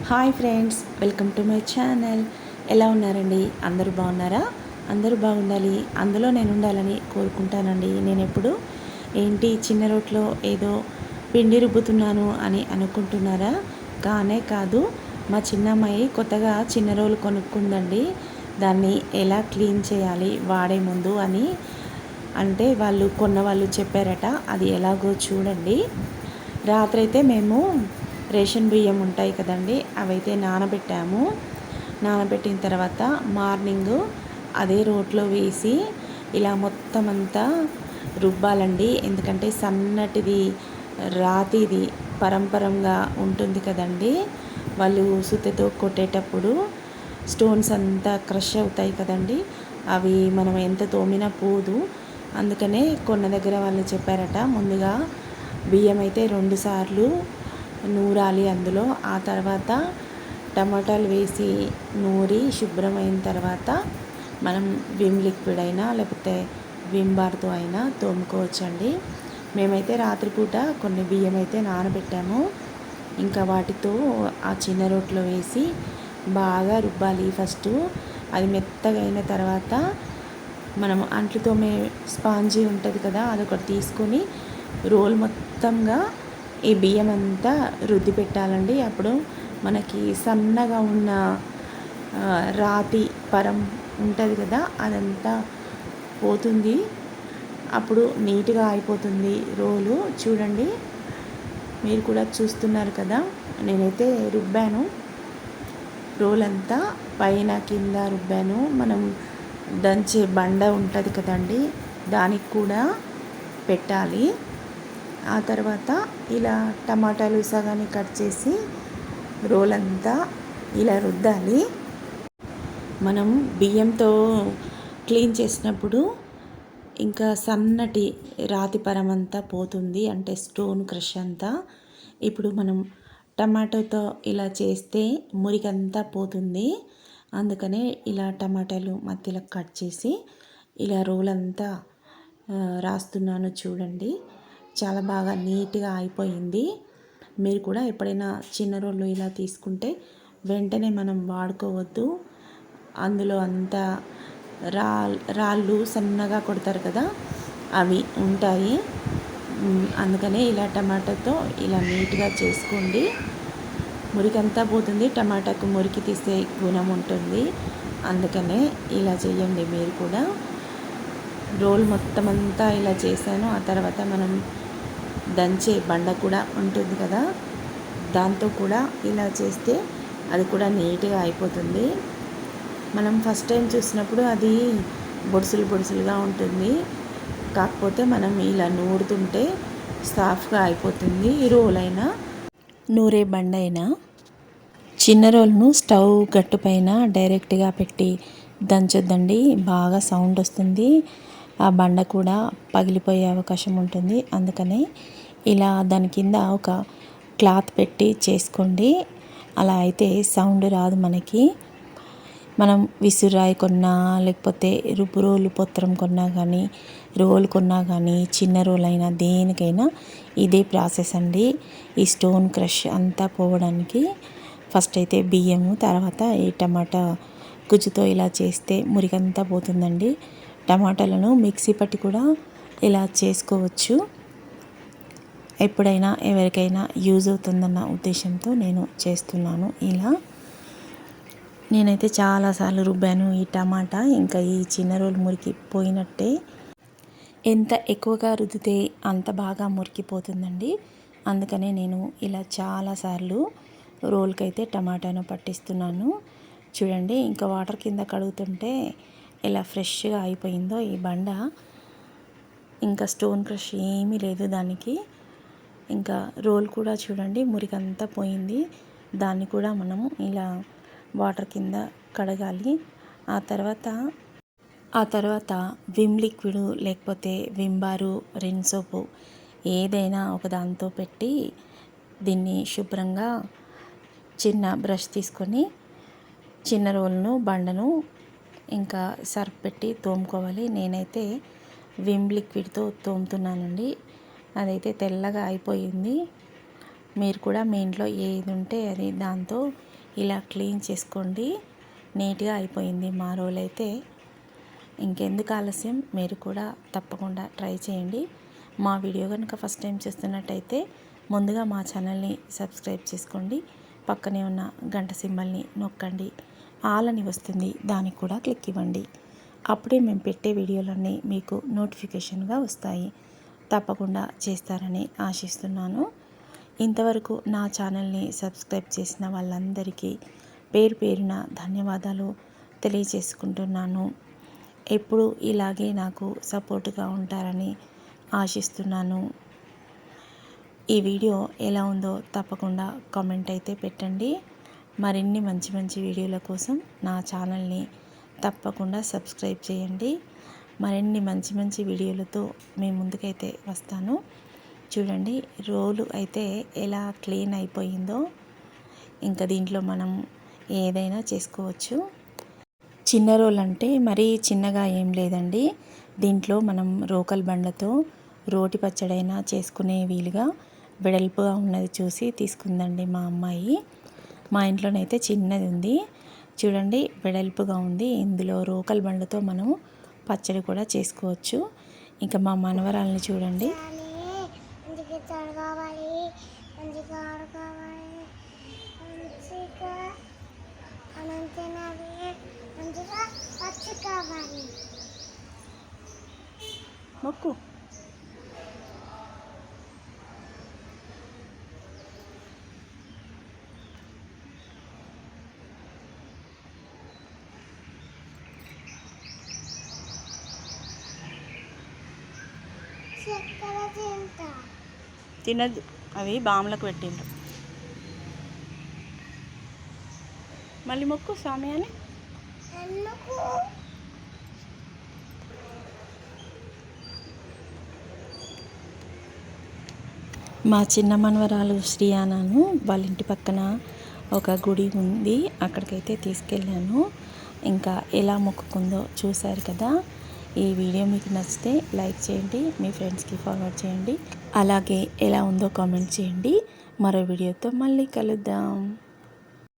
Hi friends, welcome to my channel. ఎలా ఉన్నారండి? అందరూ బాగున్నారా? అందరూ బాగుండాలి, అందులో నేను ఉండాలని కోరుకుంటానండి. నేను ఎప్పుడు ఏంటి చిన్న రోట్లో ఏదో పిండి రుబ్బుతున్నాను అని అనుకుంటున్నారా? కానే కాదు, మా చిన్నమ్మాయి కొత్తగా చిన్న రోలు కొనుక్కుందండి. దాన్ని ఎలా క్లీన్ చేయాలి వాడే ముందు అని అంటే వాళ్ళు కొన్న వాళ్ళు చెప్పారట. అది ఎలాగో చూడండి. రాత్రైతే మేము రేషన్ బియ్యం ఉంటాయి కదండి, అవైతే నానబెట్టాము. నానబెట్టిన తర్వాత మార్నింగ్ అదే రోట్లో వేసి ఇలా మొత్తం అంతా రుబ్బాలండి. ఎందుకంటే సన్నటిది రాతిది పరంపరంగా ఉంటుంది కదండి. వాళ్ళు సుత్తెతో కొట్టేటప్పుడు స్టోన్స్ అంతా క్రష్ అవుతాయి కదండి. అవి మనం ఎంత తోమినా పోదు. అందుకనే కొన్న దగ్గర వాళ్ళు చెప్పారట, ముందుగా బియ్యం అయితే 2 సార్లు నూరాలి. అందులో ఆ తర్వాత టమాటాలు వేసి నూరి శుభ్రమైన తర్వాత మనం విమ్ లిక్విడ్ అయినా లేకపోతే విమ్ బార్తో అయినా తోముకోవచ్చండి. మేమైతే రాత్రిపూట కొన్ని బియ్యం అయితే నానబెట్టాము. ఇంకా వాటితో ఆ చిన్న రోట్లో వేసి బాగా రుబ్బాలి. ఫస్ట్ అది మెత్తగా అయిన తర్వాత మనం అంట్లు తోమే స్పాంజీ ఉంటుంది కదా, అదొకటి తీసుకొని రోల్ మొత్తంగా ఈ బియ్యం అంతా రుద్ది పెట్టాలండి. అప్పుడు మనకి సన్నగా ఉన్న రాతి పరం ఉంటుంది కదా, అదంతా పోతుంది. అప్పుడు నీట్గా అయిపోతుంది రోలు. చూడండి, మీరు కూడా చూస్తున్నారు కదా. నేనైతే రుబ్బాను, రోల్ అంతా పైన కింద రుబ్బాను. మనం దంచే బండ ఉంటుంది కదండి, దానికి కూడా పెట్టాలి. ఆ తర్వాత ఇలా టమాటాలు సగాన్ని కట్ చేసి రోల్ అంతా ఇలా రుద్దాలి. మనం బియ్యంతో క్లీన్ చేసినప్పుడు ఇంకా సన్నటి రాతి పరం అంతా పోతుంది, అంటే స్టోన్ క్రష్ అంతా. ఇప్పుడు మనం టమాటోతో ఇలా చేస్తే మురికంతా పోతుంది. అందుకనే ఇలా టమాటాలు మధ్యలో కట్ చేసి ఇలా రోల్ అంతా రాస్తున్నాను. చూడండి, చాలా బాగా నీట్గా అయిపోయింది. మీరు కూడా ఎప్పుడైనా చిన్న రోళ్ళు ఇలా తీసుకుంటే వెంటనే మనం వాడుకోవద్దు. అందులో అంతా రాళ్ళు సన్నగా కొడతారు కదా, అవి ఉంటాయి. అందుకనే ఇలా టమాటాతో ఇలా నీట్గా చేసుకోండి. మురికంతా పోతుంది. టమాటాకు మురికి తీసే గుణం ఉంటుంది. అందుకనే ఇలా చేయండి మీరు కూడా. రోల్ మొత్తం అంతా ఇలా చేశాను. ఆ తర్వాత మనం దంచే బండ కూడా ఉంటుంది కదా, దాంతో కూడా ఇలా చేస్తే అది కూడా నీట్గా అయిపోతుంది. మనం ఫస్ట్ టైం చూసినప్పుడు అది బొడుసులు బొడుసులుగా ఉంటుంది. కాకపోతే మనం ఇలా నూరుతుంటే సాఫ్ట్గా అయిపోతుంది. ఈ రోల్ అయినా నూరే బండ అయినా. చిన్న రోల్ను స్టవ్ గట్టు పైన డైరెక్ట్గా పెట్టి దంచొద్దండి, బాగా సౌండ్ వస్తుంది. ఆ బండ కూడా పగిలిపోయే అవకాశం ఉంటుంది. అందుకనే ఇలా దాని కింద ఒక క్లాత్ పెట్టి చేసుకోండి. అలా అయితే సౌండ్ రాదు మనకి. మనం విసురాయి కొన్నా లేకపోతే రుబ్బు రోలు పొత్రం కొన్నా కానీ, రోల్ కొన్నా కానీ, చిన్న రోల్ అయినా దేనికైనా ఇదే ప్రాసెస్ అండి. ఈ స్టోన్ క్రష్ అంతా పోవడానికి ఫస్ట్ అయితే బియ్యము, తర్వాత ఈ టమాటా గుజ్జుతో ఇలా చేస్తే మురికంతా పోతుందండి. టమాటాలను మిక్సీ పట్టి కూడా ఇలా చేసుకోవచ్చు. ఎప్పుడైనా ఎవరికైనా యూజ్ అవుతుందన్న ఉద్దేశంతో నేను చేస్తున్నాను ఇలా. నేనైతే చాలాసార్లు రుబ్బాను ఈ టమాటా. ఇంకా ఈ చిన్న రోల్ మురికి పోయినట్టే. ఎంత ఎక్కువగా రుద్దితే అంత బాగా మురికిపోతుందండి. అందుకనే నేను ఇలా చాలాసార్లు రోల్కైతే టమాటాను పట్టిస్తున్నాను. చూడండి, ఇంకా వాటర్ కింద కడుగుతుంటే ఎలా ఫ్రెష్గా అయిపోయిందో ఈ బండ. ఇంకా స్టోన్ క్రష్ ఏమీ లేదు దానికి. ఇంకా రోల్ కూడా చూడండి, మురికంతా పోయింది. దాన్ని కూడా మనము ఇలా వాటర్ కింద కడగాలి. ఆ తర్వాత విమ్ లిక్విడ్ లేకపోతే విమ్ బారు, రిన్ సోపు ఏదైనా ఒక దాంతో పెట్టి దీన్ని శుభ్రంగా చిన్న బ్రష్ తీసుకొని చిన్న రోల్ను బండను ఇంకా సర్ఫ్ పెట్టి తోముకోవాలి. నేనైతే విమ్ లిక్విడ్తో తోముతున్నానండి. అదైతే తెల్లగా అయిపోయింది. మీరు కూడా మీ ఇంట్లో ఏది ఉంటే అది దాంతో ఇలా క్లీన్ చేసుకోండి. నీట్గా అయిపోయింది మా రోల్ అయితే. ఇంకెందుకు ఆలస్యం, మీరు కూడా తప్పకుండా ట్రై చేయండి. మా వీడియో కనుక ఫస్ట్ టైం చూస్తున్నట్టయితే ముందుగా మా ఛానల్ని సబ్స్క్రైబ్ చేసుకోండి. పక్కనే ఉన్న గంట సింబల్ని నొక్కండి. ఆల్ అని వస్తుంది, దానికి కూడా క్లిక్ ఇవ్వండి. అప్పుడే మేము పెట్టే వీడియోలన్నీ మీకు నోటిఫికేషన్గా వస్తాయి. తప్పకుండా చేస్తారని ఆశిస్తున్నాను. ఇంతవరకు నా ఛానల్ని సబ్స్క్రైబ్ చేసిన వాళ్ళందరికీ పేరు పేరున ధన్యవాదాలు తెలియజేసుకుంటున్నాను. ఎప్పుడు ఇలాగే నాకు సపోర్టుగా ఉంటారని ఆశిస్తున్నాను. ఈ వీడియో ఎలా ఉందో తప్పకుండా కామెంట్ అయితే పెట్టండి. మరిన్ని మంచి మంచి వీడియోల కోసం నా ఛానల్ని తప్పకుండా సబ్స్క్రైబ్ చేయండి. మరిన్ని మంచి మంచి వీడియోలతో మీ ముందుకైతే వస్తాను. చూడండి, రోలు అయితే ఎలా క్లీన్ అయిపోయిందో. ఇంకా దీంట్లో మనం ఏదైనా చేసుకోవచ్చు. చిన్న రోల్ అంటే మరీ చిన్నగా ఏం లేదండి. దీంట్లో మనం రోకల్ బండతో రోటి పచ్చడైనా చేసుకునే వీలుగా వెడల్పుగా ఉన్నది చూసి తీసుకుందండి మా అమ్మాయి. మా ఇంట్లోనైతే చిన్నది ఉంది. చూడండి, వెడల్పుగా ఉంది. ఇందులో రోకల్ బండతో మనం పచ్చడి కూడా చేసుకోవచ్చు. ఇంకా మా మనవరాలని చూడండి. మొక్కు తినద్దు, అవి బాములకు పెట్టిండ్రు. మళ్ళీ మొక్కు స్వామి అని. మా చిన్న మనవరాలు శ్రీయానాను వాళ్ళ ఇంటి పక్కన ఒక గుడి ఉంది, అక్కడికైతే తీసుకెళ్ళాను. ఇంకా ఎలా మొక్కుకుందో చూశారు కదా. ఈ వీడియో మీకు నచ్చితే లైక్ చేయండి, మీ ఫ్రెండ్స్కి ఫార్వర్డ్ చేయండి. అలాగే ఎలా ఉందో కామెంట్ చేయండి. మరో వీడియోతో మళ్ళీ కలుద్దాం.